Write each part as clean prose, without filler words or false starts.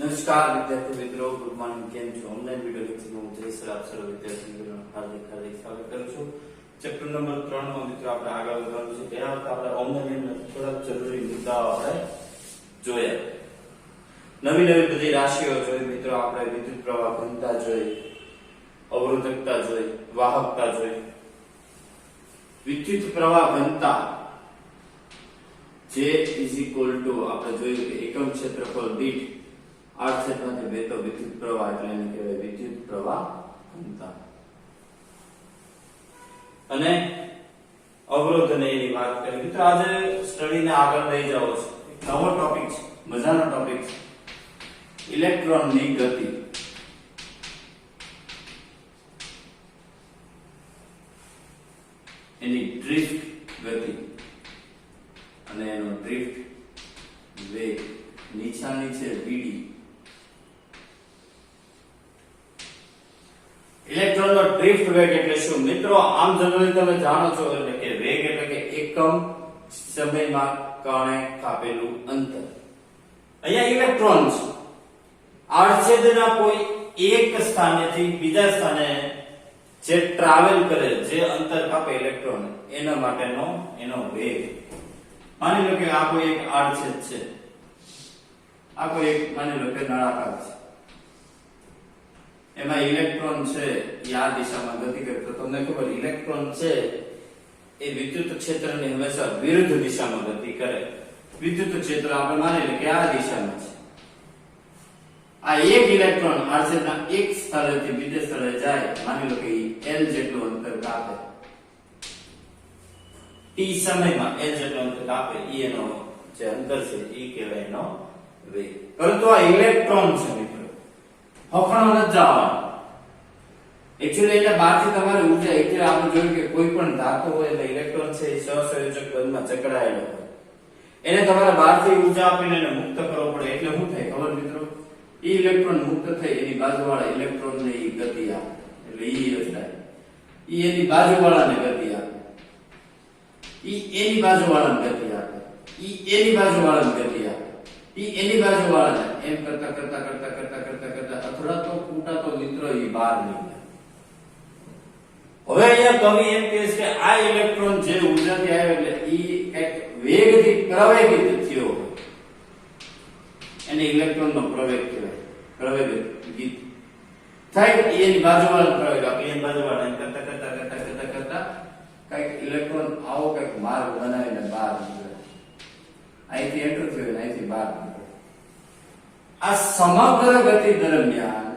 નમસ્કાર વિદ્યાર્થી મિત્રો, ગુડ મોર્નિંગ. કેમ છો? ઓનલાઈન વિડિયો લેક્ચરમાં હું જય સર આપ સર્વ વિદ્યાર્થી મિત્રોનું હાર્દિક સ્વાગત કરું છું. ચેપ્ટર નંબર 3 માં મિત્રો આપણે આગળ વધવાનું છે. તેના વખતે આપણે ઓનલાઈન થોડા જરૂરી મુદ્દાઓ આપણે જોયા. નવી બધી રાશિઓ જોઈ મિત્રો. આપણે વિદ્યુત પ્રવાહ ઘનતા જોઈ, અવરોધકતા જોઈ, વાહકતા જોઈ. વિદ્યુત પ્રવાહ ઘનતા J આપણે જોયું કે એકમ ક્ષેત્રફળ દીઠ 8 ક્ષેત્રમાંથી વહેતો વિદ્યુત પ્રવાહ એટલે એને કહેવાય વિદ્યુત પ્રવાહ ઘનતા. અને અવરોધ અને એની વાત કરી. મિત્રો આજે સ્ટડીને આગળ લઈ જાવ છે. એક નવો ટોપિક છે, મજાનો ટોપિક છે. ઇલેક્ટ્રોનની ગતિ. એની ડ્રિફ્ટ ગતિ અને એનો ડ્રિફ્ટ વેગ. નિશાની છે vd. ઇલેક્ટ્રોનનો ડ્રિફ્ટ વેગ એટલે શું? મિત્રો આમ જનરલી તમે જાણો છો એટલે કે વેગ એટલે કે એકમ સમયમાં કણે કાપેલું અંતર. અહીંયા ઇલેક્ટ્રોન છે. આડછેદના કોઈ એક સ્થાનેથી બીજા સ્થાને જે ટ્રાવેલ કરે, જે અંતર કાપે ઇલેક્ટ્રોન, એના માટેનો એનો વેગ. માની લો કે આ કોઈ એક આડછેદ છે, આ કોઈ એક માની લો કે નળાકાર છે. એમાં ઇલેક્ટ્રોન છે એ આ દિશામાં ગતિ કરે તો તમને ખબર ઇલેક્ટ્રોન છે એ વિદ્યુત ક્ષેત્રની હંમેશા વિરુદ્ધ દિશામાં ગતિ કરે. વિદ્યુત ક્ષેત્ર આપણે માની લો કે આ દિશામાં છે. આ એક ઇલેક્ટ્રોન આડછેદના એક સ્થળેથી બીજે સ્થળે જાય, માની લો કે L જેટલું અંતર કાપે. t સમયમાં L જેટલું અંતર કાપે, એનો જે અંતર છે એ કહેવાય એનો વેગ. પરંતુ આ ઇલેક્ટ્રોન છે મિત્રો, હફણો નથી જવાનો. એક્ચ્યુઅલી એટલે બહારથી તમારે ઊર્જા, એટલે આપણે જોયું કે કોઈ પણ ધાતુ હોય એટલે ઇલેક્ટ્રોન છે એ સહસંયોજક બંધમાં જકડાયેલો હોય. એને તમારે બહારથી ઊર્જા આપીને એને મુક્ત કરવો પડે. એટલે શું થાય ખબર મિત્રો? એ ઇલેક્ટ્રોન મુક્ત થઈ એની બાજુવાળા ઇલેક્ટ્રોનને એ ગતિ આપે. એટલે ઈ રચાય. ઈ એની બાજુવાળાને ગતિ આપે. ઈ એની બાજુવાળાને ગતિ આપે. ઈ એની બાજુવાળાને ગતિ આપે. ઈ એની બાજુવાળાને એમ કરતા અથવા તો ફૂટા તો મિત્રો ઈ બહાર નીકળે. હવે અહીંયા કવિ એમ કહે છે કે આ ઇલેક્ટ્રોન જે ઊર્જાથી આવે એટલે ઈ એક વેગથી પ્રવેગિત થયો એને ઇલેક્ટ્રોનનો પ્રવેગ કહેવાય. પ્રવેગિત થાય એની બાજુવાળાને પ્રવેગ આપે. એની બાજુવાળાને કરતા કઈક ઇલેક્ટ્રોન આવો કઈક માર્ગ બનાવીને બહાર નીકળે. અહીંથી એન્ટર થયો, અહીંથી બહાર નીકળે. આ સમગ્ર ગતિ દરમિયાન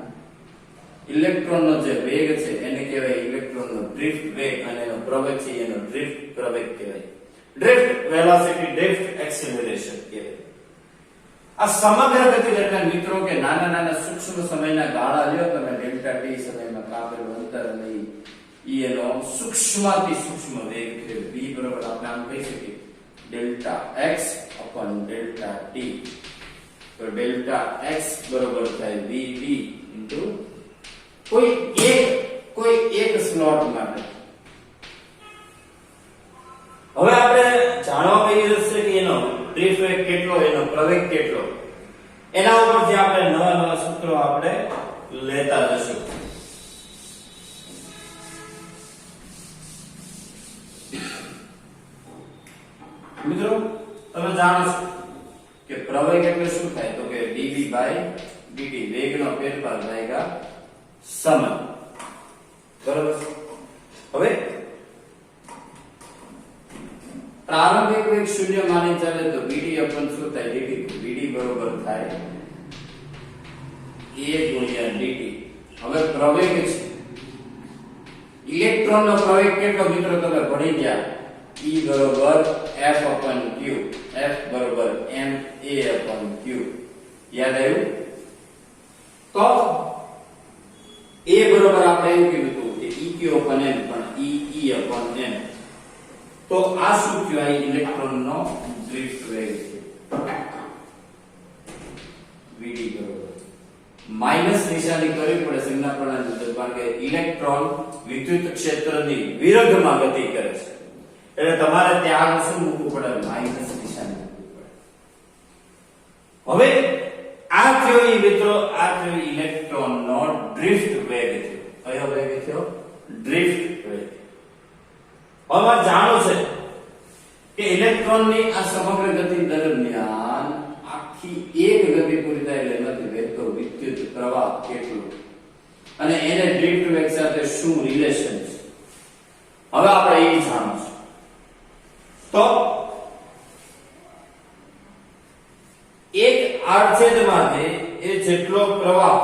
ઇલેક્ટ્રોનનો જે વેગ છે એને કહેવાય ઇલેક્ટ્રોનનો ડ્રિફ્ટ વેગ, અને એનો પ્રવેગ છે એનો ડ્રિફ્ટ પ્રવેગ કહેવાય. ડ્રિફ્ટ વેલોસિટી, ડ્રિફ્ટ એક્સેલરેશન કહેવાય. આ સમગ્ર ગતિ દરમિયાન મિત્રો કે નાના સૂક્ષ્મ સમયના ગાળા લ્યો તમે, ડેલ્ટા ટી સમયમાં કાપેલું અંતર અને એનો સૂક્ષ્મથી સૂક્ષ્મ વેગ છે v બરાબર આપણે આમ કહી શકીએ delta x upon delta t. તો ડેલ્ટા x બરાબર થાય vd into કોઈ એક સ્લોટ માટે. હવે આપણે જાણવા માંગીએ છીએ કે એનો ડ્રિફ્ટ વેગ કેટલો, એનો પ્રવેગ કેટલો. એના ઉપરથી આપણે નવા સૂત્રો આપણે લેતા જશું. મિત્રો તમે જાણો છો કે પ્રવેગ એટલે શું થાય? તો કે dv by dt, વેગનો ફેરફાર લાયગા સમય. બરાબર. હવે પ્રારંભિક વેગ શૂન્ય માની ચાલે તો vd upon શું થાય? dt. vd બરોબર થાય a ગુણ્યા dt. હવે પ્રવેગ છે, ઇલેક્ટ્રોનનો પ્રવેગ કેટલો મિત્રો તમે ભણી ગયા? E બરોબર F upon Q. F બરોબર ma upon Q. યાદ આવ્યું? તો A બરોબર આપણે એવું કીધું હતું કે EQ upon m, પણ EE upon m. તો આ શું કહેવાય? ઇલેક્ટ્રોનનો ડ્રિફ્ટ વેગ છે. vd બરોબર માઈનસ નિશાની કરવી પડે સંજ્ઞા પ્રણાલી મુજબ, કારણ કે ઇલેક્ટ્રોન વિદ્યુત ક્ષેત્રની વિરુદ્ધમાં ગતિ કરે છે. એટલે તમારે ત્યાં શું મૂકવું પડે? માઈનસ નિશાની મૂકવી પડે. હવે આ થયો ઈ મિત્રો આ થયો ઇલેક્ટ્રોનનો ડ્રિફ્ટ વેગ થયો. કયો વેગ થયો? ડ્રિફ્ટ વેગ. હવે જાણો છે કે ઇલેક્ટ્રોનની આ સમગ્ર ગતિ દરમિયાન આખી એક ગતિ પૂરી થાય એટલે એમાંથી વહેતો વિદ્યુત પ્રવાહ કેટલો અને એને ડ્રિફ્ટ વેગ સાથે શું રિલેશન છે હવે આપણે એ જાણવું છે. તો એક આડછેદમાંથી એ જેટલો પ્રવાહ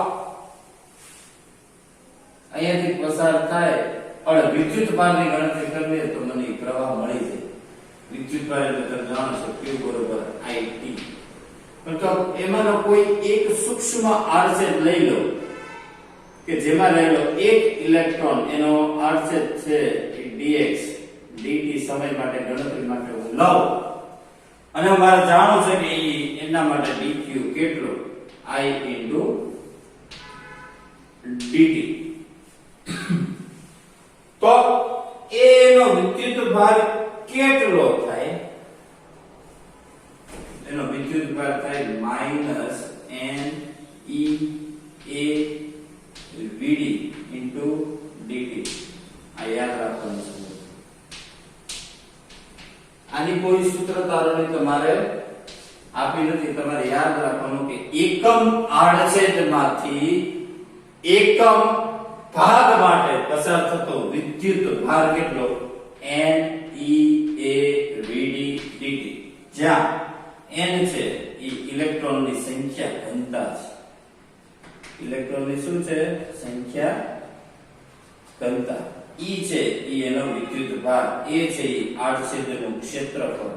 અહીંયાથી પસાર થાય અને વિદ્યુત ભારની ગણતરી કરીએ તો મને પ્રવાહ મળી જાય. વિદ્યુત ભાર એટલે તમે જાણો છો Q બરોબર IT. તો એમાંનો કોઈ એક સૂક્ષ્મ આડછેદ લઈ લો કે જેમાં રહેલો એક ઇલેક્ટ્રોન એનો આડછેદ છે dx dt સમય માટે ગણતરી માટે હું લઉં અને મારે જાણવું છે કે એના માટે dq કેટલો I dt. તો એનો વિદ્યુત ભાર કેટલો થાય? એનો વિદ્યુત ભાર થાય -NE a vd dt. આ યાદ રાખવાનું છે. આની કોઈ સૂત્ર તારણી તમારે આપી નથી. તમારે યાદ રાખવાનું કે એકમ આડછેદમાંથી એકમ ભાગ માટે પસાર થતો વિદ્યુત ભાર કેટલો? NE a vd dt. જ્યાં n છે એ ઇલેક્ટ્રોનની સંખ્યા ઘનતા છે. ઇલેક્ટ્રોનની શું છે? સંખ્યા ઘનતા. E છે એ એનો વિદ્યુત ભાર, a છે એ આડછેદનું ક્ષેત્રફળ,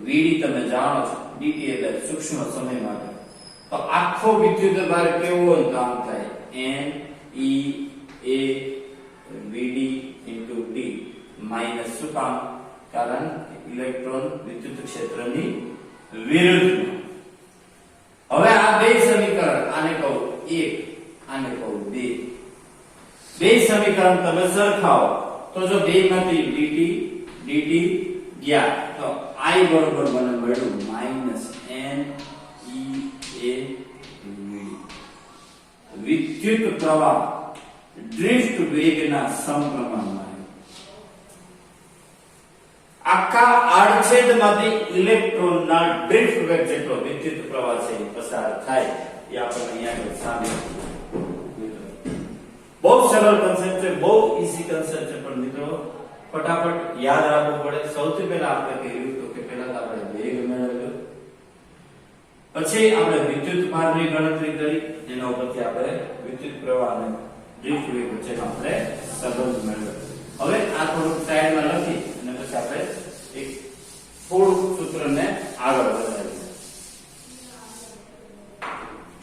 vd તમે જાણો છો, dt એટલે સૂક્ષ્મ સમય માટે. તો આખો વિદ્યુત ભાર કેવો હોય તો આમ થાય NE a vd × d minus શું કામ? કારણ ઇલેક્ટ્રોન વિદ્યુત ક્ષેત્રની વિરુદ્ધમાં. હવે આ બે સમીકરણ, આને કહું 1 આને કહું 2, બે સમીકરણ તમે સરખાવો તો જો બે માંથી dt ગયા તો I બરોબર મને મળ્યું -NE a vd. વિદ્યુત પ્રવાહ ડ્રિફ્ટ વેગના સમપ્રમાણમાં આખા આડછેદમાંથી ઇલેક્ટ્રોનના ડ્રિફ્ટ વેગ જેટલો વિદ્યુત પ્રવાહ છે પસાર થાય એ આપણે અહીંયા સામે. બહુ સરળ કન્સેપ્ટ છે, બહુ ઈઝી કન્સેપ્ટ છે, પણ મિત્રો ફટાફટ યાદ રાખવું પડે. સૌથી પહેલા આપણે કહ્યું તો કે પહેલા આપણે વેગ મેળવ્યો, પછી આપણે વિદ્યુત ભારની ગણતરી કરી, એના ઉપરથી આપણે વિદ્યુત પ્રવાહ અને ડ્રિફ્ટ વેગ વચ્ચેનો આપણે સંબંધ મેળવ્યો. હવે આ થોડુંક સાઈડમાં લખી અને પછી આપણે એક થોડુંક સૂત્રને આગળ વધારીએ.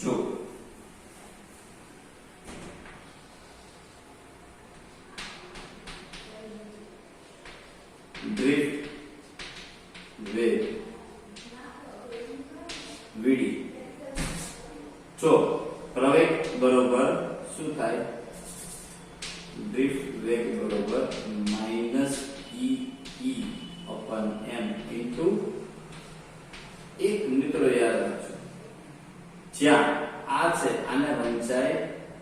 જો ડ્રિફ્ટ વેગ vd, જો પ્રવેગ બરોબર શું થાય? ડ્રિફ્ટ વેગ બરોબર -e/m ઇન્ટુ એક મિત્રો યાદ રાખજો, જ્યાં આ છે આને વંચાય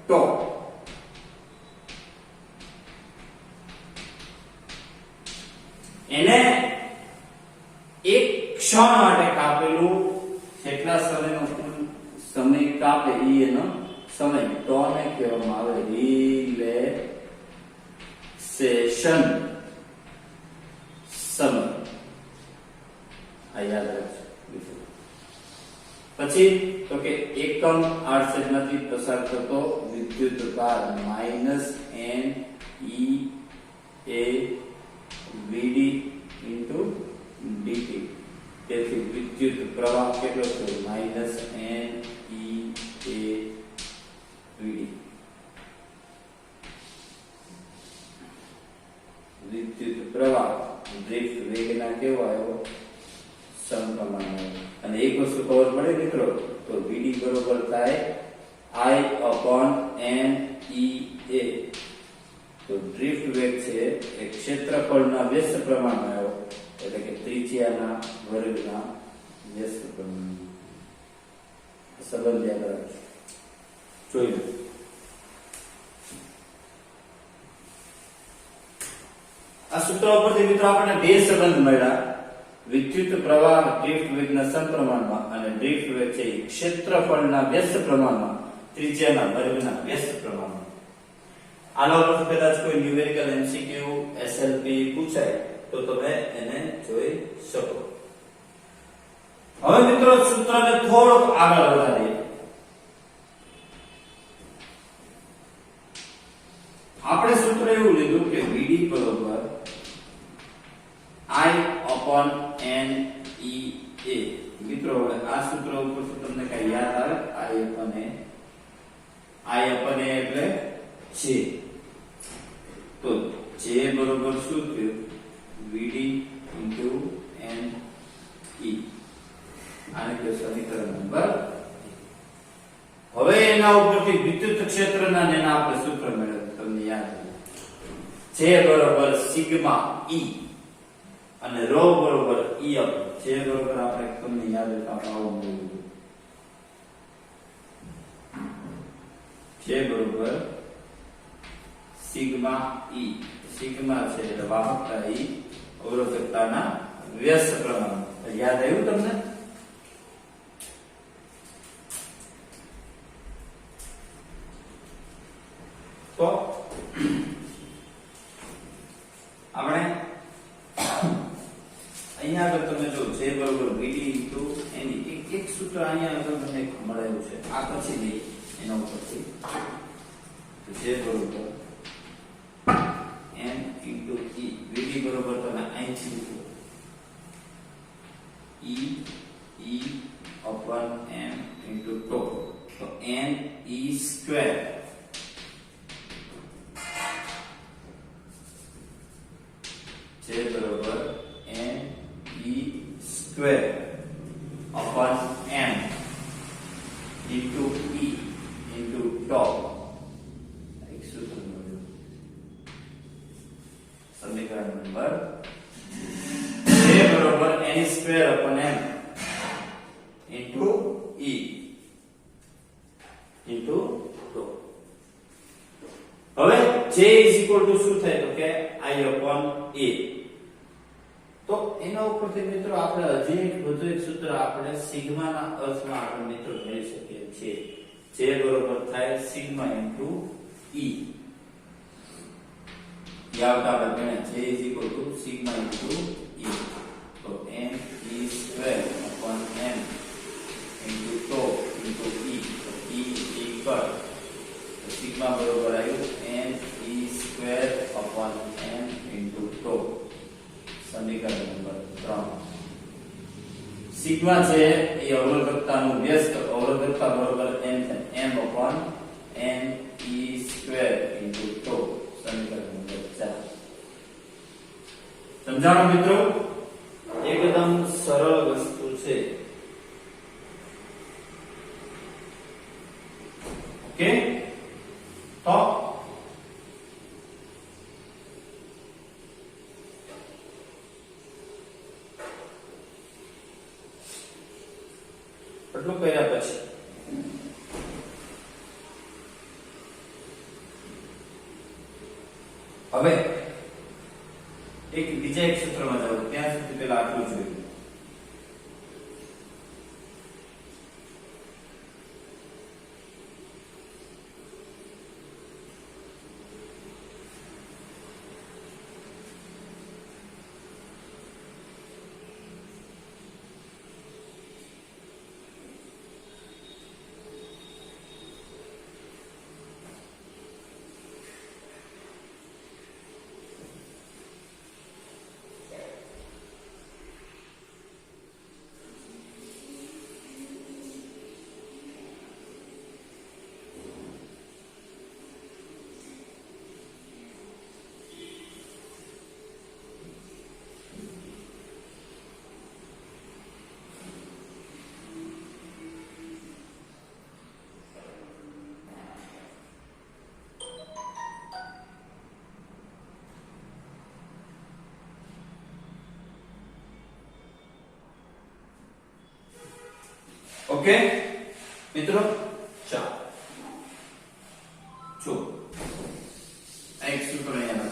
ટો, એને એક ક્ષણ માટે કાપેલું કેટલા સમયનો સમય કાપે એનો સમય તો ને કહેવામાં આવે રિલેક્સેશન સમય. આ યાદ રાખજો. પછી તો કે એકમ આડછેદમાંથી પસાર થતો વિદ્યુત ભાર -NE a vd × dt. તેથી વિદ્યુત પ્રવાહ કેટલો છે? -NE a vd. વિદ્યુત પ્રવાહ ડ્રિફ્ટ વેગના કેવો આવ્યો? સમપ્રમાણ. અને એક વસ્તુ ખબર પડે મિત્રો, તો vd બરોબર થાય I/NE a. તો ડ્રિફ્ટ વેગ છે એ ક્ષેત્રફળના વ્યસ્ત પ્રમાણમાં આવ્યો, એટલે કે ત્રિજ્યાના વર્ગના વ્યસ્ત પ્રમાણમાં. સંબંધ યાદ રાખજો. જોઈ લો. આ સૂત્ર ઉપરથી મિત્રો આપણને બે સંબંધ મળ્યા. વિદ્યુત પ્રવાહ ડ્રિફ્ટ વેગના સમપ્રમાણમાં અને ડ્રિફ્ટ વેગ છે ક્ષેત્રફળના વ્યસ્ત પ્રમાણમાં, ત્રિજ્યાના વર્ગના વ્યસ્ત પ્રમાણમાં. આનો ઉપર કદાચ કોઈ ન્યુમેરિકલ એમસીક્યુ એસએલપી પૂછાય તો તમે એને જોઈ શકો. હવે મિત્રો સૂત્રને થોડુંક આગળ વધારીએ. આપણે સૂત્ર એવું લીધું કે VD બરોબર I upon n E A. મિત્રો હવે આ સૂત્ર ઉપરથી તમને કઈ યાદ આવે? I upon A એટલે J. તો J બરોબર શું થયું? VD into n E. આને કે સમીકરણ નંબર. હવે એના ઉપરથી વિદ્યુત ક્ષેત્રના જેના આપણે સૂત્ર મેળવ્યું તમને યાદ છે. J બરોબર સિગ્મા E અને ρ બરોબર E અપ. J બરોબર આપણે તમને યાદ હોય તો આપણે આવું મેળવ્યું. J બરોબર સિગ્મા E. સિગ્મા છે એટલે વાહકતા E, અવરોધકતાના વ્યસ્ત પ્રમાણ. યાદ આવ્યું તમને? તો આપણે અહીંયા આગળ તમે જો J બરોબર VD into n એક સૂત્ર અહીંયા આગળ તમને મળેલું છે. આ પછી નહીં એના ઉપરથી J બરોબર n into E. VD બરોબર તમે અહીંથી લીધું E upon m into tau. તો n E square J બરોબર n E square upon m into E into tau. એક સૂત્ર મળ્યું. સમીકરણ નંબર J બરોબર n square upon m into E into tau. હવે J is equal to શું થાય તો કે I upon A. તો એના ઉપરથી મિત્રો આપણે હજી એક વધુ એક સૂત્ર આપણે સિગ્માના અર્થમાં આપણે મિત્રો મેળવી શકીએ છીએ. J બરોબર થાય સિગ્મા ઇન્ટુ E. યાદ આપણે J is equal to sigma into E. તો n E square upon m into tau into E. તો E equal સિગ્મા બરોબર આવ્યું n E square upon m into tau. સમીકરણ નંબર 3. સિગ્મા છે એ અવરોધકતાનું વ્યસ્ત, અવરોધકતા બરોબર m થાય m upon n E square into tau. સમીકરણ નંબર 4. સમજાણો મિત્રો? એકદમ સરળ વસ્તુ છે. ઓકે? તો એટલું કર્યા પછી હવે બીજા એક સૂત્રમાં જાવ. ત્યાં સુધી પહેલા આટલું જોઈએ. ઓકે? મિત્રો ચાલો જો એક સૂત્ર અહીંયા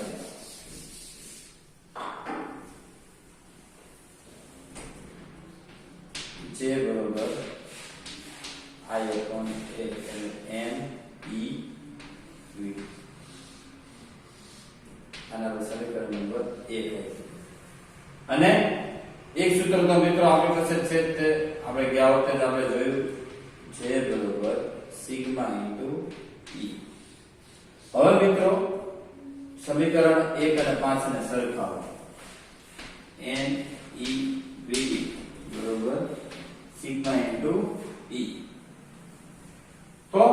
લખીએ જે બરોબર I upon A એટલે N E V આના પર સમીકરણ નંબર 1 અને એક સૂત્ર તો મિત્રો આપણી પાસે છે તે આપણે ગયા વખતે આપણે જોયું J બરોબર સિગ્મા ઇન્ટુ E. હવે મિત્રો સમીકરણ 1 અને 5 ને સરખાવો N E V બરોબર સિગ્મા ઇન્ટુ E. તો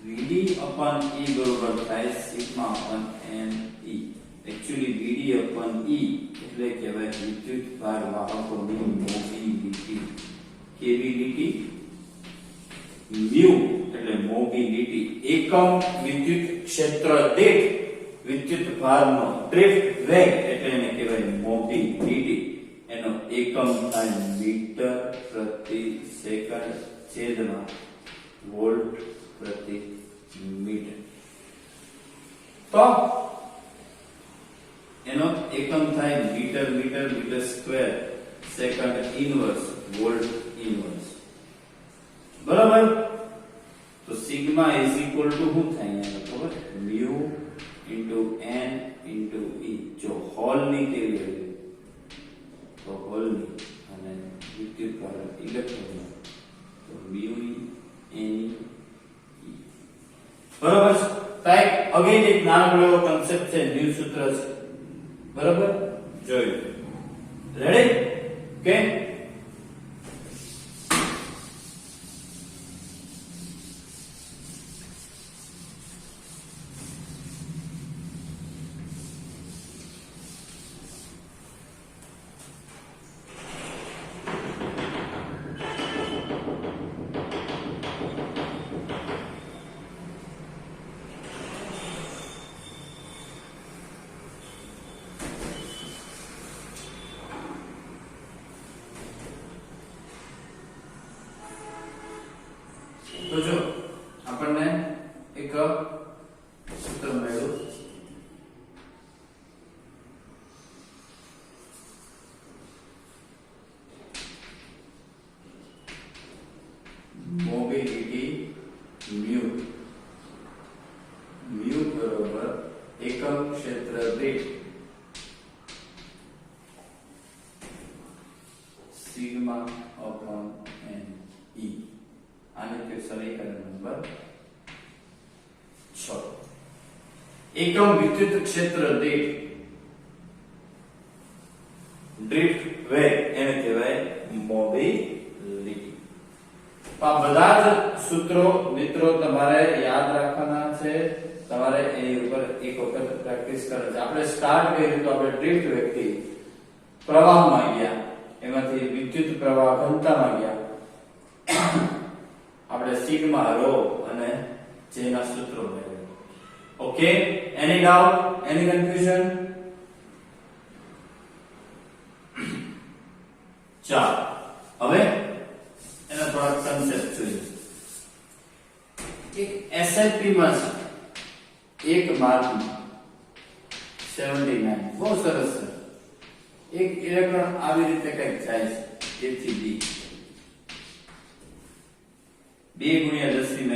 VD upon E બરોબર થાય sigma upon N E. Actually VD upon E એટલે કહેવાય વિદ્યુત ભાર વાહકોની મોબિલિટી. કેવી mu એટલે મોબિલિટી એકમ વિદ્યુત ક્ષેત્ર દીઠ વિદ્યુત ભારનો ડ્રિફ્ટ વેગ એટલે એને કહેવાય મોબિલિટી. એનો એકમ થાય મીટર પ્રતિ સેકન્ડ છેદમાં વોલ્ટ પ્રતિ મીટર. તો એનો એકમ થાય metre metre metre square second inverse volt inverse. બરાબર. તો સિગ્મા ઇઝ ઇક્વલ ટુ શું થાય અહીંયા ખબર mu into n into e. જો હોલ ની કેવી વેલ્યુ તો હોલ ની અને વિદ્યુત ભાર ઇલેક્ટ્રોન તો mu e n e. બરાબર. તાઈ અગેન એક નાનો એવો કન્સેપ્ટ છે ન્યુ સૂત્ર છે. બરાબર જોયું. રેડી કે તો જો આપણને એક સૂત્ર મળ્યું મોબિલિટી mu બરોબર એકમ ક્ષેત્ર દીઠ સિગ્મા અપોન n e. આને કે સમીકરણ નંબર 6. એકમ વિદ્યુત ક્ષેત્ર દીઠ ડ્રિફ્ટ વેગ એને કહેવાય મોબિલિટી. આ બધા જ સૂત્રો મિત્રો તમારે યાદ રાખવાના છે. તમારે એની ઉપર એક વખત પ્રેક્ટિસ કરવાની છે. આપણે સ્ટાર્ટ કર્યું તો આપણે ડ્રિફ્ટ વેગથી પ્રવાહમાં ગયા, એમાંથી વિદ્યુત પ્રવાહ ઘનતામાં ગયા. આપણે સિગ્મા રો અને જે ના સૂત્રો મેળવ્યા. ઓકે, એની ડાઉટ, એની કન્ફ્યુઝન? ચાલો હવે એના થોડા કન્સેપ્ટ જોઈએ. એક એસઆઈપી માં એક માર્ક 79 બહુ સરસ છે. એક ઇલેક્ટ્રોન આવી રીતે કંઈક જાય છે A થી B 2 × 10⁻⁴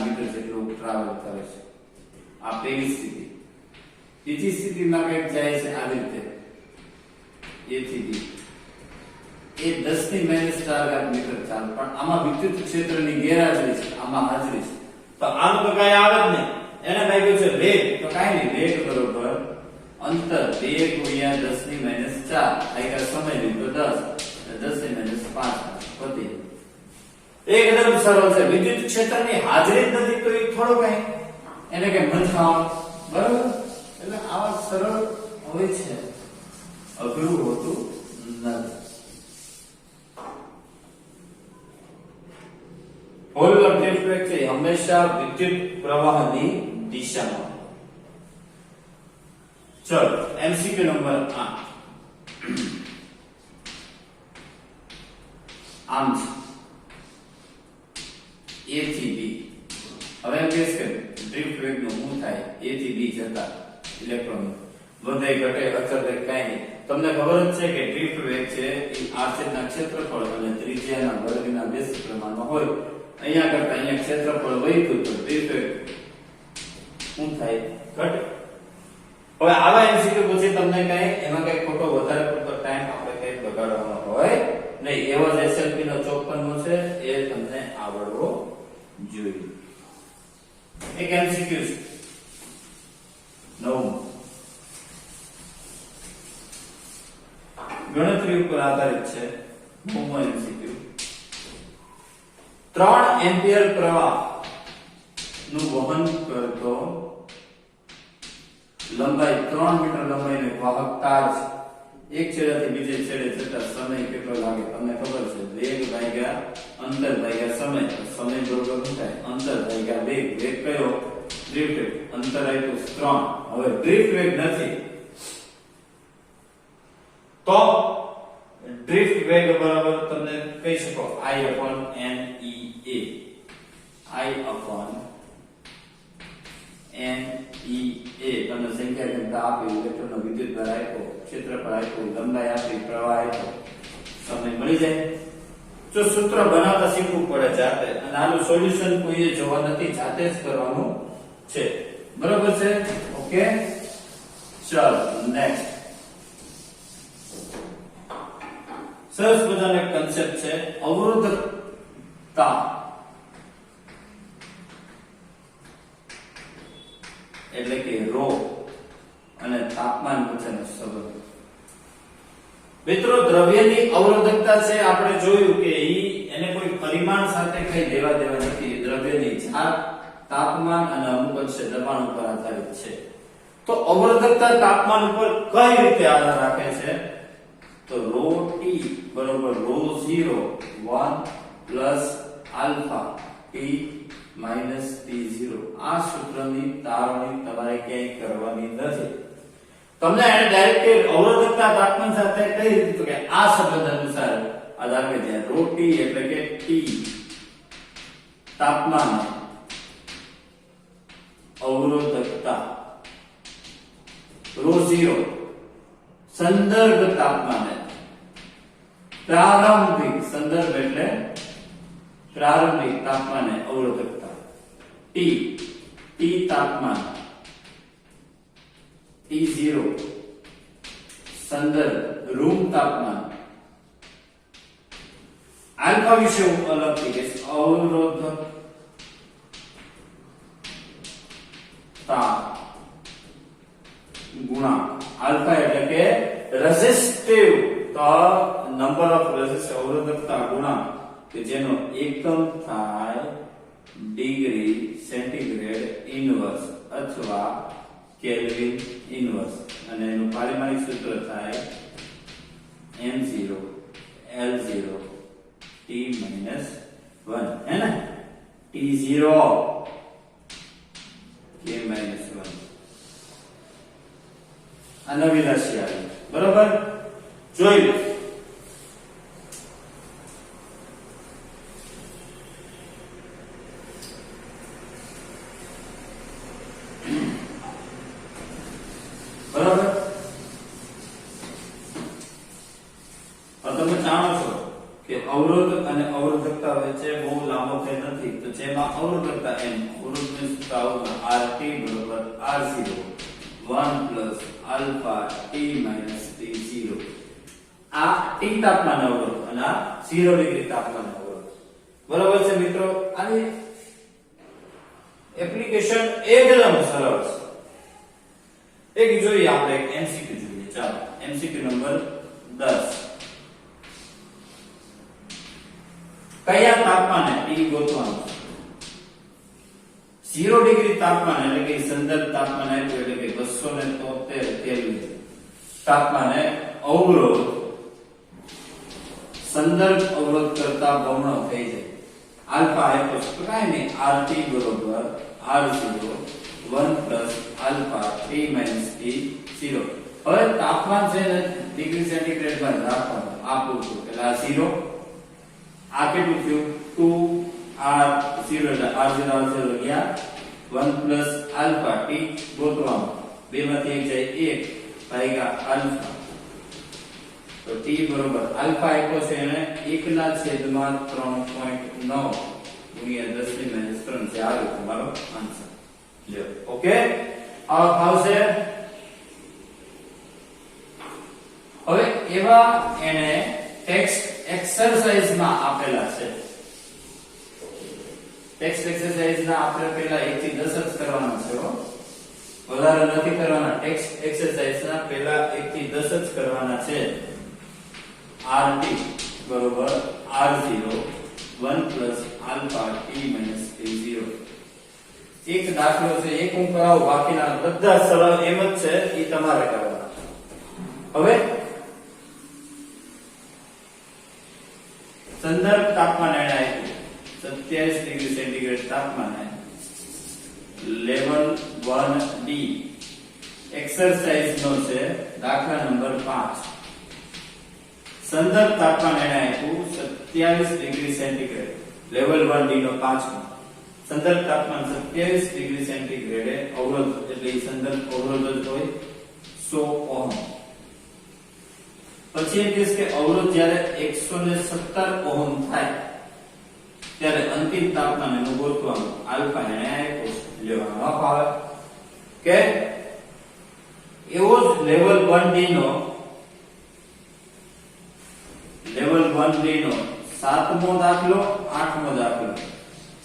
મીટર જેટલું ટ્રાવેલ કરે છે. આ પહેલી સ્થિતિ. બીજી સ્થિતિમાં કંઈક જાય છે આવી રીતે A થી B એ 10⁻⁴ મીટર ચાલે. પણ આમાં વિદ્યુત ક્ષેત્રની ગેરહાજરી છે, આમાં હાજરી છે. તો આનું તો કઈ આવે જ નહીં. એને લાગ્યું છે વેગ, તો કાઈ નહીં. વેગ બરોબર અંતર 2 × 10⁻⁴ આઈકા સમય લીધો 10 10⁻⁵ પતિ. એકદમ સરળ છે. વિદ્યુત ક્ષેત્રની હાજરી જ નથી તો એ થોડો કઈ એને કઈ મંથાવ. બરાબર. એટલે આવા સરળ હોય છે, અઘરું હોતું નથી. હોલનો ડ્રિફ્ટ વેગ છે હંમેશા વિદ્યુત પ્રવાહની દિશામાં. ચલો MCQ નંબર 8. આમ છે A થી B. હવે એમ કહીશ કે ડ્રિફ્ટ વેગ નું શું થાય A થી B જતા ઇલેક્ટ્રોન વધે ઘટે અસર થાય કાંઈ નહીં. તમને ખબર જ છે કે ડ્રિફ્ટ વેગ છે એ r છેદના ક્ષેત્રફળ અને ત્રિજ્યાના વર્ગના બેઝ પ્રમાણમાં હોય. અહીંયા કરતા અહીંયા ક્ષેત્રફળ વધ્યું તો ડ્રિફ્ટ વેગ શું થાય ઘટે. હવે આવા એમસીક્યુ પછી તમને કઈ એમાં કઈ ખોટો વધારે પડતો ટાઈમ આપણે કઈ બગાડવાનો હોય નહીં. એવો જ એસએલપી નો 54 નો છે એ તમને આવડવો જોઈએ. એક એમસીક્યુ છે 9 ગણતરી ઉપર આધારિત છે. 9મો એમસીક્યુ 3 એમ્પિયર પ્રવાહ નું વહન કરતો લંબાઈ 3 મીટર લંબાઈનો વાહક તાર છે. એક છેડેથી બીજે છેડે જતા સમય કેટલો લાગે તમને ખબર છે. વેગ ભાગ્યા અંતર ભાગ્યા સમય. સમય બરોબર શું થાય અંતર ભાગ્યા વેગ. વેગ કયો ડ્રિફ્ટ વેગ. અંતર આપ્યું 3. હવે ડ્રિફ્ટ વેગ નથી તો ડ્રિફ્ટ વેગ બરાબર તમને કહી શકો I/NEA. I/NEA તમને સંખ્યા ઘનતા આપી, ઇલેક્ટ્રોનનો વિદ્યુતભાર આપ્યો, ક્ષેત્રફળ આપ્યું, લંબાઈ આપી, પ્રવાહ આપ્યો, સમય મળી જાય. જો સૂત્ર બનાવતા શીખવું પડે જાતે, અને આનું સોલ્યુશન કોઈએ જોવા નથી, જાતે જ કરવાનું છે. બરાબર છે? ઓકે, ચાલો નેક્સ્ટ. સરસ મજાનો એક કન્સેપ્ટ છે અવરોધકતા. એટલે કે રો અને તાપમાન વચ્ચેનો સંબંધ. મિત્રો દ્રવ્યની અવરોધકતા છે આપણે જોયું કે એને કોઈ પરિમાણ સાથે કઈ લેવા દેવા નથી. દ્રવ્યની જાત, તાપમાન અને અમુક અંશે દબાણ ઉપર આધારિત છે. તો અવરોધકતા તાપમાન ઉપર કઈ રીતે આધાર રાખે છે? તો રો T બરોબર rho 0 1 plus alpha T minus T0. આ સૂત્રની તારણી તમારે ક્યાંય કરવાની નથી. તમને એને ડાયરેક્ટ અવરોધકતા તાપમાન સાથે કઈ રીતે તો કે આ સંબંધ અનુસાર આધાર કે જ્યાં રો T એટલે કે T તાપમાન અવરોધકતા, રો 0 સંદર્ભ તાપમાન, પ્રારંભિક સંદર્ભ એટલે પ્રારંભિક તાપમાને અવરોધકતા, T તાપમાન, T0 સંદર્ભ રૂમ તાપમાન. આલ્ફા વિશે હું અલગથી કહીશ. અવરોધકતા ગુણાંક. આલ્ફા એટલે કે રેઝિસ્ટિવ નંબર ઓફ રેઝિસ્ટિવ અવરોધકતા ગુણાંક કે જેનો એકમ થાય ડિગ્રી સેન્ટીગ્રેડ ઇન્વર્સ અથવા કેલ્વિન ઇન્વર્સ, અને એનું પારિમાણિક સૂત્ર થાય m0 L0 T - 1 है ना. T0 K - 1 આ નવી રાશિ આવી. બરોબર, જોઈ લો. બરાબર, તમે જાણો છો કે અવરોધ અને અવરોધકતા વચ્ચે બહુ લાંબો ફેર નથી. તો જેમાં અવરોધકતા m અવરોધની સૂત્ર RT બરાબર R0 1 plus alpha T minus T0. આ T તાપમાન અવરોધ અને આ 0 ડિગ્રી તાપમાન અવરોધ. બરાબર છે મિત્રો. આની એપ્લિકેશન એકદમ સરળ છે. એક જોઈએ આપણે, એક એમસીક્યુ જોઈએ. ચાલો એમસીક્યુ નંબર 10. કયા તાપમાને T ગોતવાનું? 0 ડિગ્રી તાપમાન એટલે કે સંદર્ભ તાપમાન આપ્યું એટલે કે 273 કેલ્વિન તાપમાને અવરોધ સંદર્ભ અવરોધ કરતા બમણો થઈ જાય. આલ્ફા આપ્યો તો કાંઈ નહીં, RT બરોબર R0 1 plus alpha T minus T0. હવે તાપમાન છે ને ડિગ્રી સેન્ટીગ્રેડ માં રાખવાનું. આ પૂરતું એટલે આ 0, આ કેટલું થયું 2r0 એટલે r0 ગયા 1 પ્લસ આલ્ફા t ગોતવામાં બે માંથી એક જાય 1 ભાગ્યા આલ્ફા તો t બરોબર આલ્ફા આપ્યો છે એને 1 ના છેદમાં 3.9 ગુણ્યા 10 ની માઈનસ 3 છે આ તમારો આન્સર લ્યો ઓકે આ આવશે હવે એવા એને ટેક્સ્ટ એક્સરસાઇઝ માં આપેલા છે ટેક્સ્ટ એક્સરસાઇઝ ના આપણે પહેલા 1 થી 10 જ કરવાના છે હો વધારે નથી કરવાના ટેક્સ્ટ એક્સરસાઇઝ ના પહેલા 1 થી 10 જ કરવાના છે rt બરોબર r0 1 plus alpha t minus t0 એક દાખલો છે એક હું કરાવું બાકીના બધા સરળ એમ જ છે એ તમારે કરવાના હવે સંદર્ભ તાપમાન એને આપ્યું 27 ડિગ્રી સેન્ટીગ્રેડ તાપમાન લેવલ 1D એક્સરસાઇઝ નો છે દાખલા નંબર 5 સંદર્ભ તાપમાન એને આપ્યું 27 ડિગ્રી સેન્ટીગ્રેડ લેવલ 1D નો 5મો સંદર્ભ તાપમાન 27 ડિગ્રી સેન્ટીગ્રેડે અવરોધ એટલે સંદર્ભ અવરોધ જ હોય 100 ઓહમ પછી એ કહે કે અવરોધ જ્યારે 117 ઓહમ થાય ત્યારે અંતિમ તાપમાન એનું ગોતવાનું આલ્ફા એને આપ્યો લેવાનો આવે કે એવો જ લેવલ 1D નો લેવલ 1D નો 7મો દાખલો 8મો દાખલો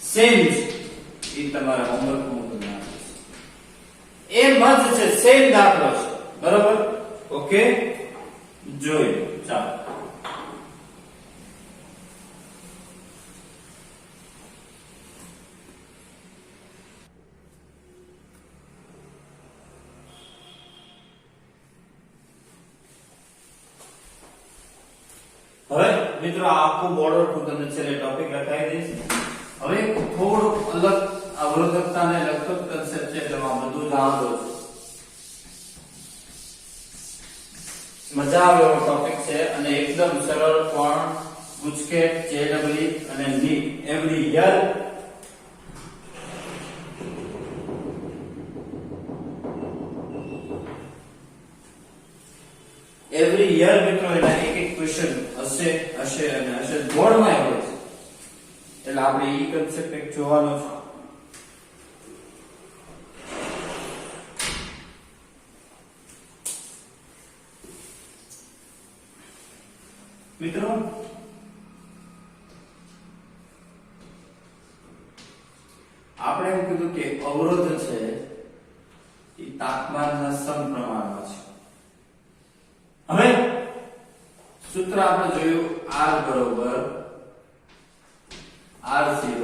સેમ છે એ તમારા હોમવર્ક માં બનાવવાનું છે એ મત છે સેમ દાખલો છે બરાબર ઓકે જોઈ ચાલો હવે મિત્રો આ આખું બોર્ડર હું તમને છેલ્લે ટોપિક લખાઈ દઈશ હવે થોડું અલગ અવરોધકતાને લગતો કન્સેપ્ટ છે એટલે આ બધું જાણો છો મજા આવે એવો ટોપિક છે અને એકદમ સરળ પણ ગુજકેટ જેડબલી અને નીટ એવરી યર મિત્રો એના એક એક ક્વેશ્ચન હશે અને હશે બોર્ડમાં આવે છે એટલે આપણે ઈ કન્સેપ્ટ એક જોવાનો છે મિત્રો આપણે એમ કીધું કે અવરોધ છે એ તાપમાનના સમપ્રમાણમાં છે હવે સૂત્ર આપણે જોયું R બરોબર R0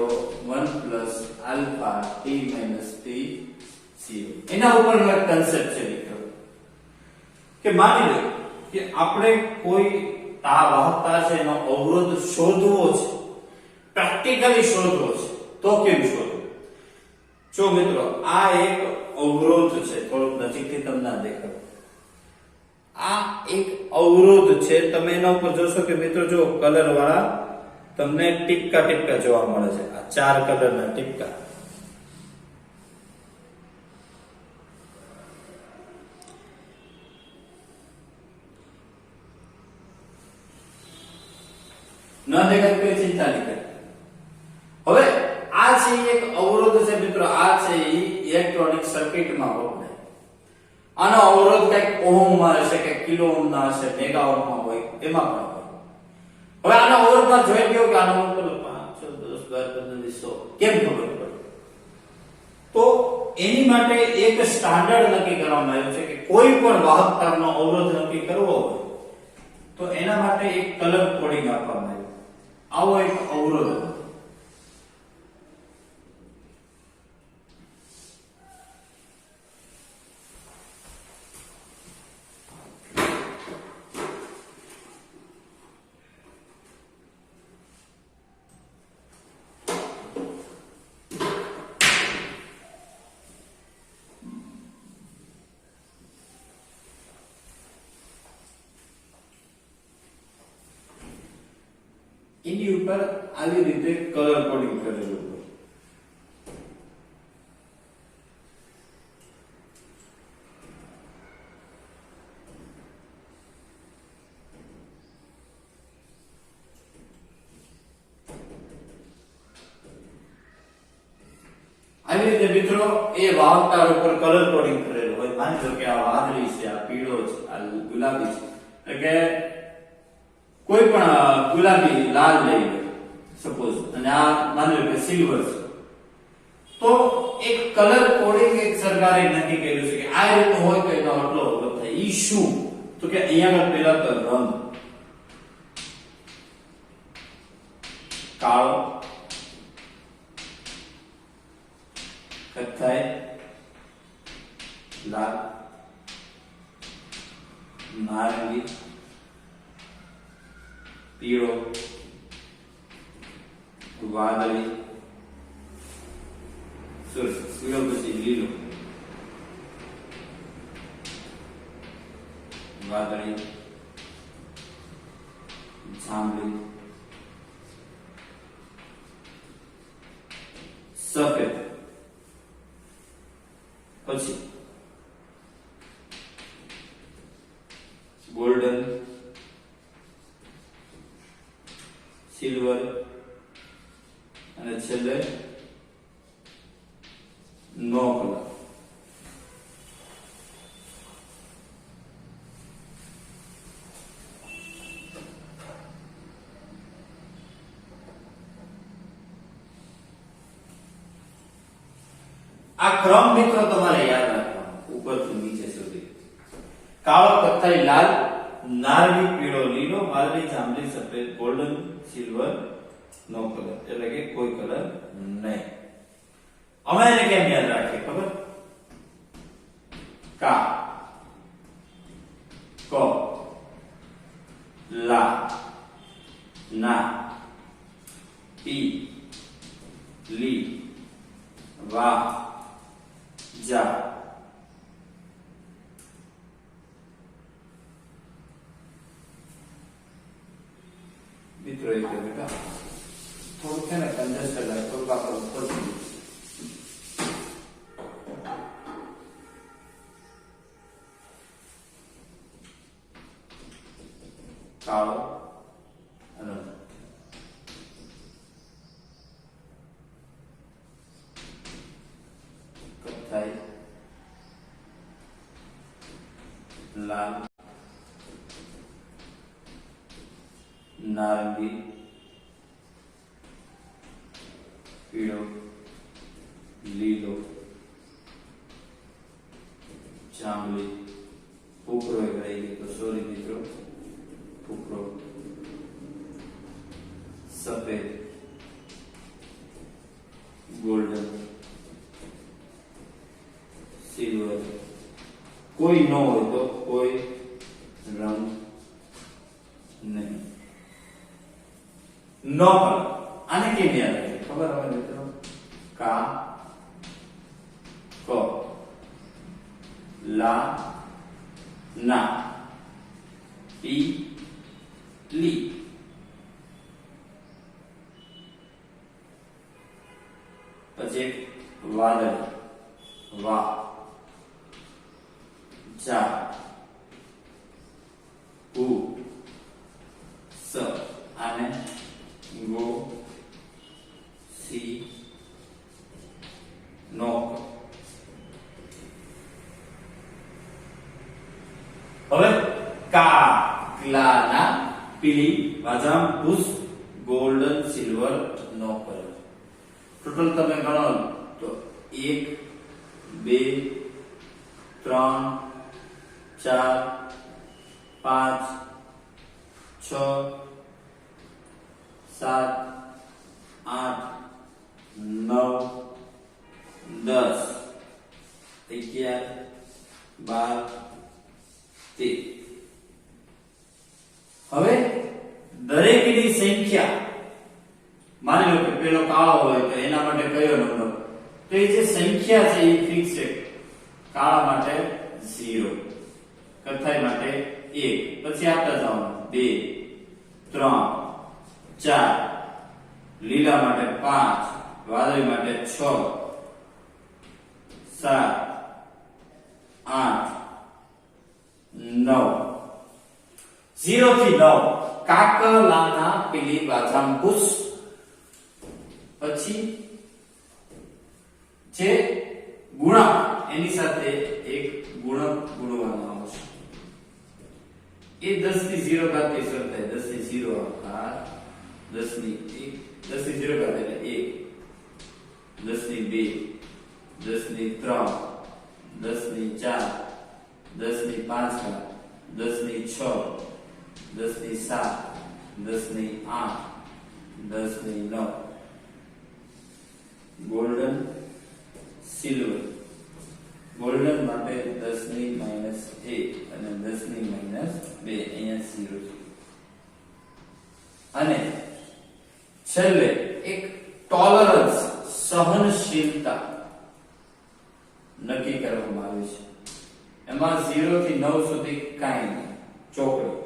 1 plus alpha t minus t0 એના ઉપરનો એક કન્સેપ્ટ છે મિત્રો કે માની લો કે આપણે કોઈ વાહકતા છે એનો અવરોધ શોધવો છે પ્રેક્ટિકલી શોધવો છે તો કેમ શોધવો જો મિત્રો આ એક અવરોધ છે થોડુંક નજીકથી તમને દેખાડો આ એક અવરોધ છે તમે એના ઉપર જોશો કે મિત્રો જો કલર વાળા તમને ટીપકા ટીપકા જોવા મળે છે આ 4 કલરના ટીપકા ન દેખાય કોઈ ચિંતા નહીં કરે હવે આ છે એક અવરોધ છે મિત્રો આ છે ઇલેક્ટ્રોનિક સર્કિટમાં વપરાય આનો અવરોધ કઈક ઓહમ માં હશે કે કિલો ઓહમ ના હશે મેગા ઓહમ માં હોય એમાં પણ હોય હવે આનો અવરોધમાં જોઈ ગયો કે આનો મતલબ 5 6 10 12 15 20 કેમ ખબર પડે તો એની માટે એક સ્ટાન્ડર્ડ નક્કી કરવામાં આવ્યું છે કે કોઈ પણ વાહકતાનો અવરોધ નક્કી કરવો હોય તો એના માટે એક કલર કોડિંગ આપવામાં આવ્યું આવો એક અવરોધ એની ઉપર આવી રીતે કલર કોડિંગ કરેલું હોય. આવી રીતે મિત્રો એ વાહકતા ઉપર કલર કોડિંગ કરેલું હોય. માની લો કે આ વાદળી છે, આ પીળો છે, આ ગુલાબી છે, એટલે કે કોઈ પણ ગુલાબી લાલ લઈ લો સપોઝ, અને આ માની લો કે સિલ્વર છે, તો એક કલર કોડિંગ એક સરકારે નક્કી કર્યું છે કે આ રીતનું હોય તો એનો આટલો અવરોધ થાય. ઈ શું? તો કે અહીંયા આગળ પેલા તો રંગ કાળો, કથ્થાઈ, લાલ, નારંગી, પીળો, વાદળી, પીળો પછી લીલો, વાદળી, જાંબલી, સફેદ, પછી ગોલ્ડન, સિલ્વર અને છેલ્લે નો કલર. આ ક્રમ મિત્રો તમારે યાદ રાખવાનો ઉપરથી નીચે સુધી. કાળો, કથ્થાઈ, લાલ, નારંગી, પીળો, લીલો, વાદળી, જાંબલી, સફેદ, ગોલ્ડન, સિલ્વર, નો કલર, એટલે કે કોઈ કલર નહીં. અમે એને કેમ યાદ રાખીએ ખબર? કા, કો, લા, ના, પી, લી, વા, જા. મિત્રો એક બેટા થોડું છે ને કંજસ્ટ લાગે, થોડું આપણે ઉપર કાળો અને કથ્થાઈ, લાલ, નારંગી, પીળો, લીલો, જાંબલી, ભૂખરો એક રહી ગયો તો સોરી મિત્રો, ભૂખરો, સફેદ, ગોલ્ડન, સિલ્વર. કોઈ ન હોય તો કોઈ રંગ નહીં. નો કલર. આને કેમ યાદ રાખે ખબર હવે મિત્રો? કા, કો, લા, ના, પી, લી. પછી વાદળ, વા, જા, ઉ, સ, આને ગો, સી, નો. હવે કા, ક્લાના, પીલી, વાજામ, પુષ, ગોલ્ડન, સિલ્વર, નો કલર. ટોટલ તમે ગણો તો 1 2 3 4 5 6 7 8 9 10 11 12 13. હવે દરેકની સંખ્યા માની લો કે પેલો કાળો હોય તો એના માટે કયો નંબર? તો એ જે સંખ્યા છે એ ફિક્સ છે. કાળા માટે 0, કથ્થાઈ માટે 1, પછી આપતા જવાનું 2 3 4, લીલા માટે 5, વાદળી માટે 6, 7, 8, 9. 0 થી 9 કાકલાના પીલી બાજામ પુષ્પ. પછી જે ગુણક એની સાથે એક ગુણક ગુણવાનો આવશે. એ 10 થી 0 ઘાત થી શરૂ થાય. 10 થી 0 ઘાત, 10 ની 1, 10 થી 0 ઘાત એટલે 1, 10 ની 2, 10 ની 3, 10 ની 4, 10 ની 5 ઘાત, 10 ની 6, 10 ની 7, 10 ની 8, 10 ની 9. Golden silver. ગોલ્ડન માટે 10 ની -1 અને 10 ની -2 અહીંયા 0 છે. અને છેલ્લે એક ટોલરન્સ સહનશીલતા નક્કી કરવામાં આવી છે. એમાં 0 થી 9 સુધી કાંઈ નહીં. ચોકડી.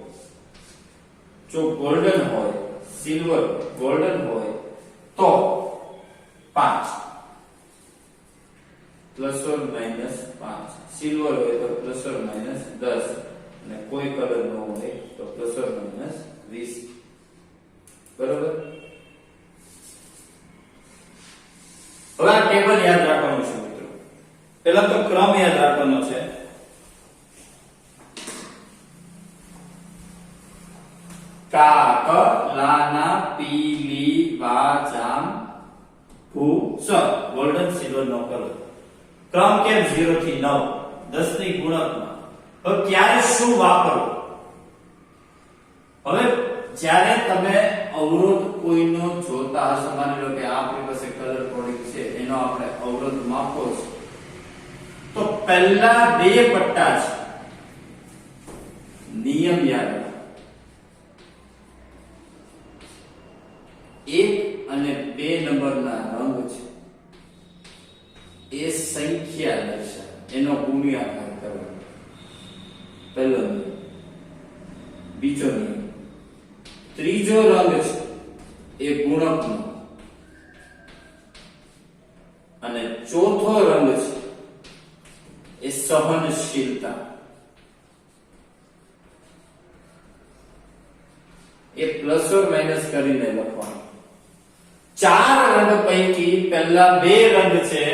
જો ગોલ્ડન હોય, સિલ્વર ગોલ્ડન હોય તો 5 ±5, સિલ્વર હોય તો ±10 અને કોઈ કલર ન હોય તો ±20. બરોબર. હવે આ ટેબલ યાદ રાખવાનું છે મિત્રો. પહેલા તો ક્રમ યાદ રાખવાનો છે. કાકલાના પીલી બાજામ પુષ્પ. ગોલ્ડન સિલ્વર નો કલર. ક્રમ કેમ 0 થી 9? 10 ની ગુણકમાં. હવે ક્યારે શું વાપરવું? હવે જ્યારે તમે અવરોધ કોઈનો જોતા હશો, માની લો કે આપણી પાસે કલર કોડિંગ છે, એનો આપણે અવરોધ માપવો છે, તો પહેલા બે પટ્ટા છે. નિયમ યાદ રાખો. 1 અને 2 નંબરના રંગ છે એ સંખ્યા દર્શાવે, એનો ગુણ્યાકાર કરવાનો. પહેલો નિયમ. બીજો નિયમ. ત્રીજો રંગ છે એ ગુણકનો અને ચોથો રંગ છે એ સહનશીલતા. એ પ્લસ ઓર માઇનસ કરીને લખવાનું. 4 રંગ પૈકી પહેલા 2 રંગ છે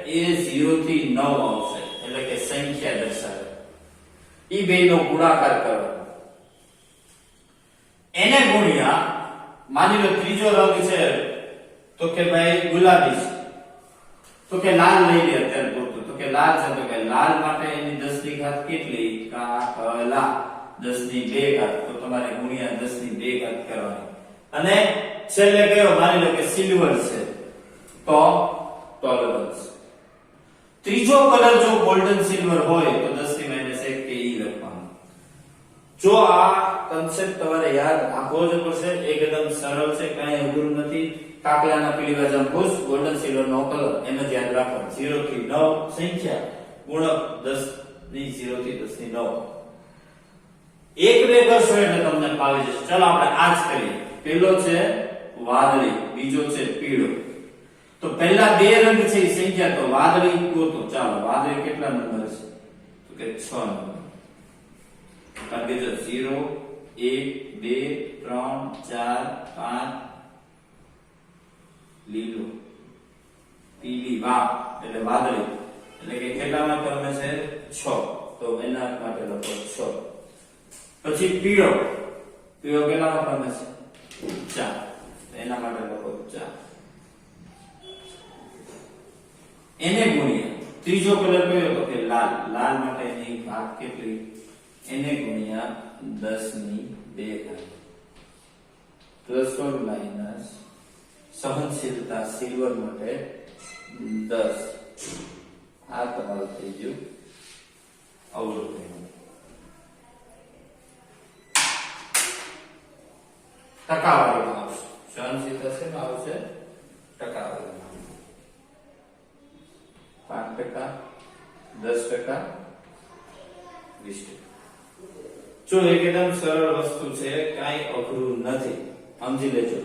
એ 0 થી 9 આવશે, એટલે કે સંખ્યા દર્શાવે. ઈ બેનો ગુણાકાર કરવાનો. એને ગુણ્યા, માની લો ત્રીજો રંગ છે તો કે ભાઈ ગુલાબી છે, તો કે લાલ લઈ લે અત્યારે પૂરતું. તો કે લાલ છે, તો કે લાલ માટે એની 10 ની ઘાત કેટલી? કાકલા 10 ની 2 ઘાત. તો તમારે ગુણ્યા 10 ની 2 ઘાત કરવાની. અને છેલ્લે કયો? માની લો કે સિલ્વર છે તો ટોલરન્સ. ત્રીજો કલર જો ગોલ્ડન સિલ્વર હોય તો 10 ની -1 કે ઈ લખવાનું. જો આ કન્સેપ્ટ તમારે યાદ રાખવો જ પડશે. એકદમ સરળ છે, કાંઈ અઘરું નથી. કાકલાના પીળી બાજામ પુષ્પ, ગોલ્ડન સિલ્વર નો કલર, એમ જ યાદ રાખવાનું. 0 થી 9 સંખ્યા, ગુણક 10 ની 0 થી 10 ની 9. એક બે કરશો એટલે તમને ફાવી જશે. ચલો આપણે આ જ કરીએ. પહેલો છે વાદળી, બીજો છે પીળો. તો પહેલા 2 રંગ છે એ સંખ્યા, તો વાદળી ગોતો. ચાલો, વાદળી કેટલા નંબર છે? તો કે 6 નંબર. કારણ કે જો 0 1 2 3 4 5 લીલો, પીલી વા એટલે વાદળી, એટલે કે કેટલામાં ક્રમે છે? 6. તો એના માટે લખો 6. પછી પીળો. પીળો કેટલામાં ક્રમે છે? 4. એના માટે લખો 4. એને ગુણ્યા ત્રીજો કલર કયો? તો કે લાલ. લાલ માટે એની ઘાત કેટલી? એને ગુણ્યા 10 ની 2 ઘાત. પ્લસ ઓર માઇનસ સહનશીલતા સિલ્વર માટે 10. આ તમારું થઈ ગયું અવરોધ. ટકાવારીમાં આવશે. સહનશીલતા શેમાં આવશે? ટકાવારીમાં. 5%, 10%, 20%. જો એકદમ સરળ વસ્તુ છે, કાંઈ અઘરું નથી, સમજી લેજો.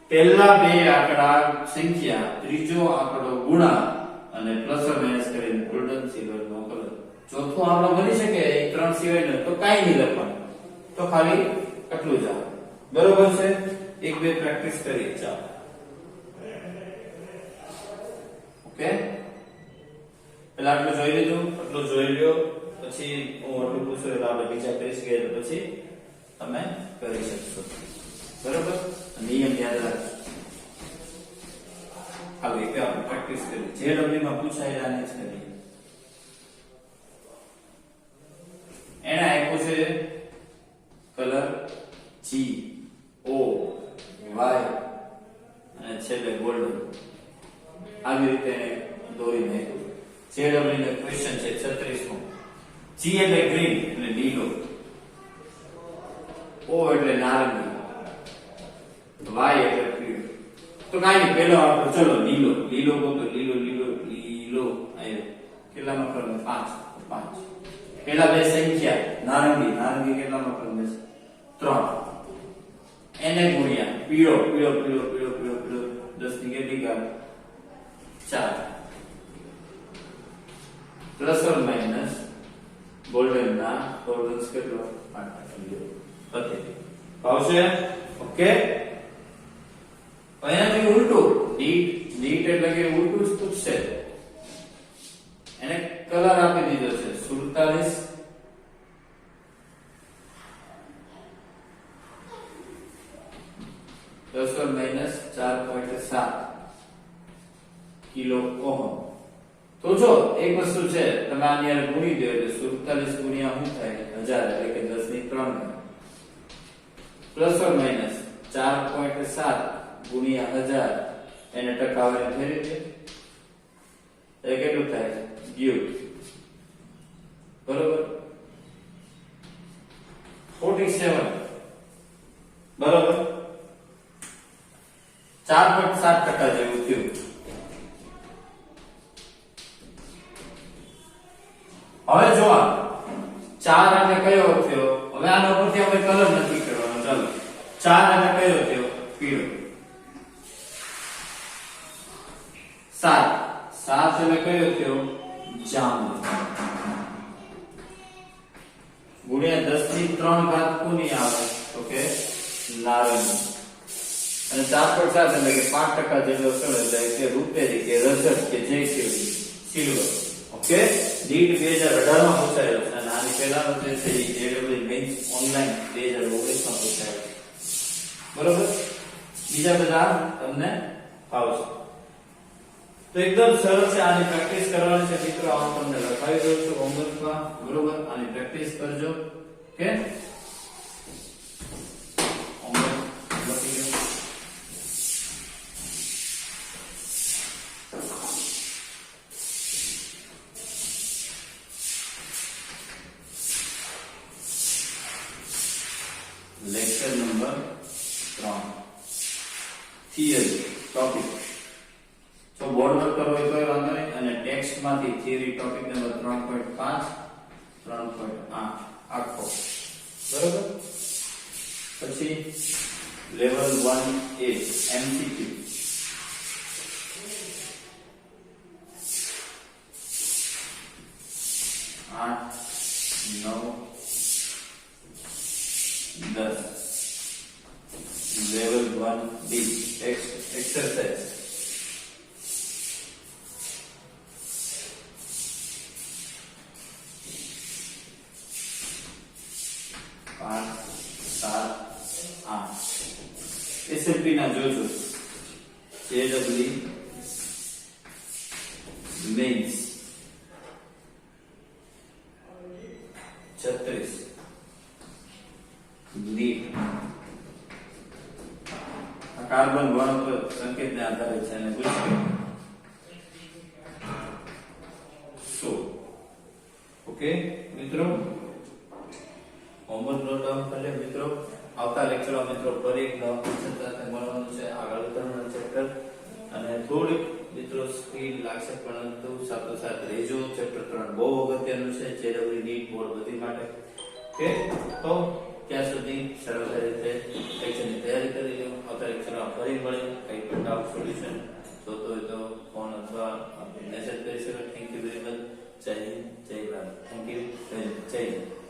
પહેલા બે આંકડા સંખ્યા, ત્રીજો આંકડો ગુણા અને પ્લસ ઓર માઈનસ કરીને ગોલ્ડન સિલ્વર નો કલર. ચોથો આંકડો બની શકે એ ત્રણ સિવાયનો તો કાઈ નહીં લખવાનું, તો ખાલી આટલું જ આવે. બરોબર છે? એક બે પ્રેક્ટિસ કરી ચાલો. ઓકે, પેલા આટલું જોઈ લીધું, આટલું જોઈ લ્યો, પછી હું આટલું પૂછું એટલે આપણે બીજા કરી શકીએ, એટલે પછી તમે કરી શકશો. બરોબર? નિયમ યાદ રાખજો. ખાલી એક આપણે પ્રેક્ટિસ કરી, જે ડબલી માં પૂછાય એને જ કરીએ. એને આપ્યું છે કલર G O Y અને છેલ્લે ગોલ્ડન. આવી રીતે દોરી નાખ્યું. જે ડબલી નો ક્વેશ્ચન છે 36મો. G એટલે ગ્રીન એટલે લીલો, O એટલે નારંગી, Y એટલે પીળો. તો કાઈ નહીં, પેલો આપણો ચલો લીલો, લીલો બોલો, લીલો લીલો લીલો આવ્યો. કેટલામાં ક્રમ? 5 5. પેલા બે સંખ્યા નારંગી, નારંગી કેટલામાં ક્રમ છે? 3. એને ગુણ્યા પીળો, પીળો પીળો પીળો પીળો પીળો 10 ની કેટલી ઘાત? 4. પ્લસ ઓર માઈનસ ગોલ્ડન ના ગોલ્ડન કેટલો? 8. પતે. આવશે? ઓકે. અહીંયાથી ઉલટું, ડીટ ડીટ એટલે કે ઉલટું જ પૂછશે. એને કલર આપી દીધો છે 47 plus or minus 4.7 kilo ohm. તો જો એક વસ્તુ છે, તમે આની હારે ગુણી દો એટલે 47 ગુણ્યા શું થાય? 1000 એટલે કે 10 ની 3 પ્લસ ઓર માઈનસ 4.7 ગુણ્યા 1000 એને ટકાવારી ફેરવી દે એટલે કેટલું થાય? ગયું. બરોબર? 47. બરોબર? 4.7% જેવું થયું. હવે જો 4 અને કયો થયો? હવે આના ઉપરથી આપણે કલર નક્કી કરવાનો. ચાલો, 4 અને કયો થયો? પીળો. 7 એટલે કયો થયો? જાંબુ. ગુણ્યા 10 ની 3 ઘાત કોની આવે? તો કે નારંગી. અને 4.7 એટલે કે 5% જેટલો ચડે એટલે કે રૂપેરી કે રજત કે જય સિલ્વર. ઓકે, નીટ 2018 માં પૂછાયેલો છે અને આની પહેલાનો જે છે એ જેડબલ્યુ મેઇન્સ ઓનલાઈન 2019 માં પૂછાયેલો. બરોબર? બીજા બધા તમને ફાવશે. તો એકદમ સરળ છે. આની પ્રેક્ટિસ કરવાની છે મિત્રો. આ હું તમને લખાવી દઉં છું હોમવર્કમાં. બરોબર? આની પ્રેક્ટિસ કરજો. ઓકે, હોમવર્ક લખી લો. Lecture number 3 theory topic. જો બોર્ડ વર્ક કરવો હોય તો વાંધો નહીં, અને ટેક્સ્ટ માંથી થિયરી ટોપિક નંબર 3.5 3.8 આખો. બરોબર? પછી લેવલ 1A MCQ. आठ 9 10 लेवल 1B एक्सरसाइज. एसएलपी ना जो जेडब्ल्यू मेंस 36 नीट કાર્બન વર્ણપદ સંકેતને આધારે છે અને પૂછે ઓકે મિત્રો હોમવર્ક નોટ ડાઉન કરી લે મિત્રો. આવતા લેક્ચરમાં મિત્રો ફરી એક નવા કોન્સેપ્ટ સાથે મળવાનું છે. આગળ ઉતરવાનું ચેપ્ટર અને થોડીક મિત્રો સ્પીડ લાગશે પરંતુ સાથોસાથ રહેજો. ચેપ્ટર 3 બહુ અગત્યનું છે જેડબલ્યુ નીટ બોર્ડ બધી માટે. ઓકે, તો ત્યાં સુધી સરળ રીતે લેક્ચરની તૈયારી કરી લો. આવતા લેક્ચરમાં ફરી મળે. કંઈ પણ ડાઉટ સોલ્યુશન જોતો હોય તો ફોન અથવા મેસેજ કરી શકો. Thank you very much. જય હિન્દ, જય ભારત. થેન્ક યુ, જય હિન્દ.